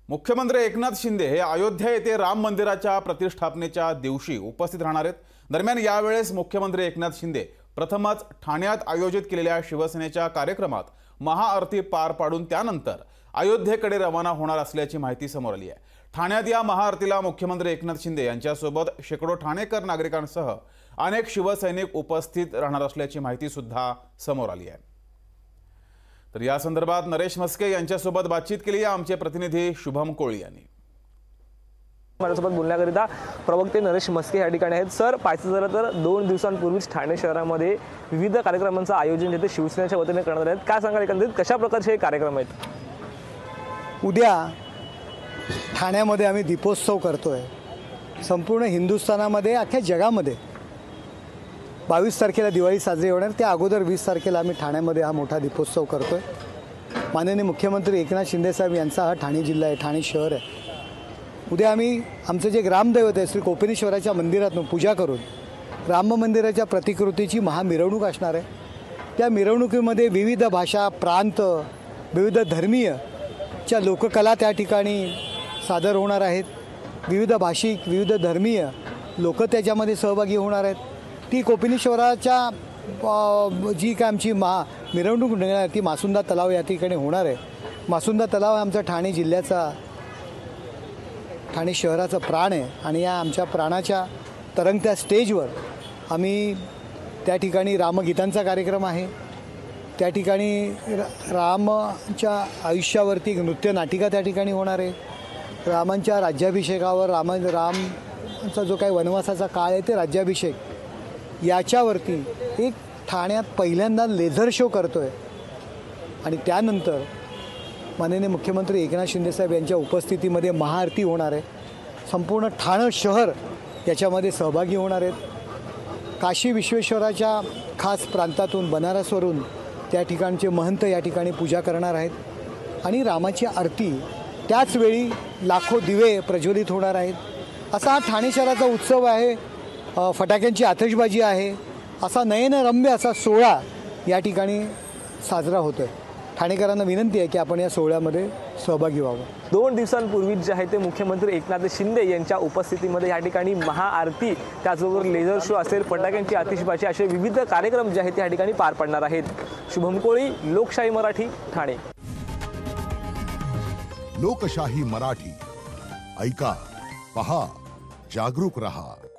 मुख्यमंत्री एकनाथ शिंदे हे अयोध्या येथे राम मंदिराच्या प्रतिष्ठापनेच्या दिवशी उपस्थित राहणार आहेत। दरम्यान यावेळेस मुख्यमंत्री एकनाथ शिंदे प्रथमच ठाण्यात आयोजित केलेल्या शिवसेनेच्या कार्यक्रमात महाआरती पार पाडून त्यानंतर अयोध्येकडे रवाना होणार असल्याची माहिती समोर आली आहे। ठाण्यात या महाआरतीला मुख्यमंत्री एकनाथ शिंदे यांच्यासोबत शेकडो ठाणेकर नागरिकांसह अनेक शिवसैनिक उपस्थित राहणार असल्याची माहिती सुद्धा समोर आली आहे। तर या संदर्भात नरेश मस्के यांच्यासोबत बातचीत केली आहे आमचे प्रतिनिधी शुभम कोळी यांनी। माझ्यासोबत बोलण्याकरिता प्रवक्ते नरेश मस्के या ठिकाणी आहेत। सर, पाहायचं झालं तर 2 दिवसांपूर्वीच ठाणे शहरामध्ये विविध कार्यक्रमांचं आयोजन जिथे शिवसेनेच्या वतीने करण्यात आले आहेत। काय सांगाल एकंदरीत कशा प्रकारचे हे कार्यक्रम आहेत? उद्या ठाण्यामध्ये आम्ही दीपोत्सव करतोय। संपूर्ण हिंदुस्थानामध्ये अख्ख्या जगामध्ये 22 तारखेला दिवाळी साजरी होणार, त्या अगोदर 20 तारखेला आम्ही ठाण्यामध्ये हा मोठा दीपोत्सव करतोय। माननीय मुख्यमंत्री एकनाथ शिंदे साहेब यांचा हा ठाणे जिल्हा आहे, ठाणे शहर आहे। उद्या आम्ही आमचं जे ग्रामदैवत आहे श्री कोपिनेश्वराच्या मंदिरातून पूजा करून राम मंदिराच्या प्रतिकृतीची महामिरवणूक असणार आहे। त्या मिरवणुकीमध्ये विविध भाषा, प्रांत, विविध धर्मीयच्या लोककला त्या ठिकाणी सादर होणार आहेत। विविध भाषिक, विविध धर्मीय लोक त्याच्यामध्ये सहभागी होणार आहेत। ती कोपिनेश्वराच्या जी काय आमची मिरवणूक निघणार ती मासुंदा तलाव या ठिकाणी होणार आहे। मासुंदा तलाव हा आमचा ठाणे जिल्ह्याचा, ठाणे शहराचा प्राण आहे आणि या आमच्या प्राणाच्या तरंगत्या स्टेजवर आम्ही त्या ठिकाणी रामगीतांचा कार्यक्रम आहे। त्या ठिकाणी रामाच्या आयुष्यावरती नृत्य नाटिका त्या ठिकाणी होणार आहे। रामांच्या राज्याभिषेकावर रामांचा जो काही वनवासाचा काळ आहे ते राज्याभिषेक याच्यावरती एक ठाण्यात पहिल्यांदा लेझर शो करतोय आणि त्यानंतर माननीय मुख्यमंत्री एकनाथ शिंदे साहेब यांच्या उपस्थितीमध्ये महाआरती होणार आहे। संपूर्ण ठाणे शहर याच्यामध्ये सहभागी होणार आहेत। काशी विश्वेश्वराच्या खास प्रांतातून, बनारसवरून त्या ठिकाणचे महंत या ठिकाणी पूजा करणार आहेत आणि रामाची आरती त्याच वेळी लाखो दिवे प्रज्वलित होणार आहेत। असा हा ठाणे शहराचा उत्सव आहे। फटाक्यांची आतिषबाजी आहे। असा नयनरम्य असा सोहळा या ठिकाणी साजरा होतोय। ठाणेकरांना विनंती आहे की आपण या सोहळ्यामध्ये सहभागी व्हावं। 2 दिवसांपूर्वी जे आहे ते मुख्यमंत्री एकनाथ शिंदे यांच्या उपस्थितीमध्ये या ठिकाणी महाआरती, त्याचबरोबर लेझर शो असेल, फटाक्यांची आतिषबाजी असे विविध कार्यक्रम जे आहेत त्या ठिकाणी पार पडणार आहेत। शुभम कोळी, लोकशाही मराठी, ठाणे। लोकशाही मराठी, ऐका, पहा, जागरूक रहा।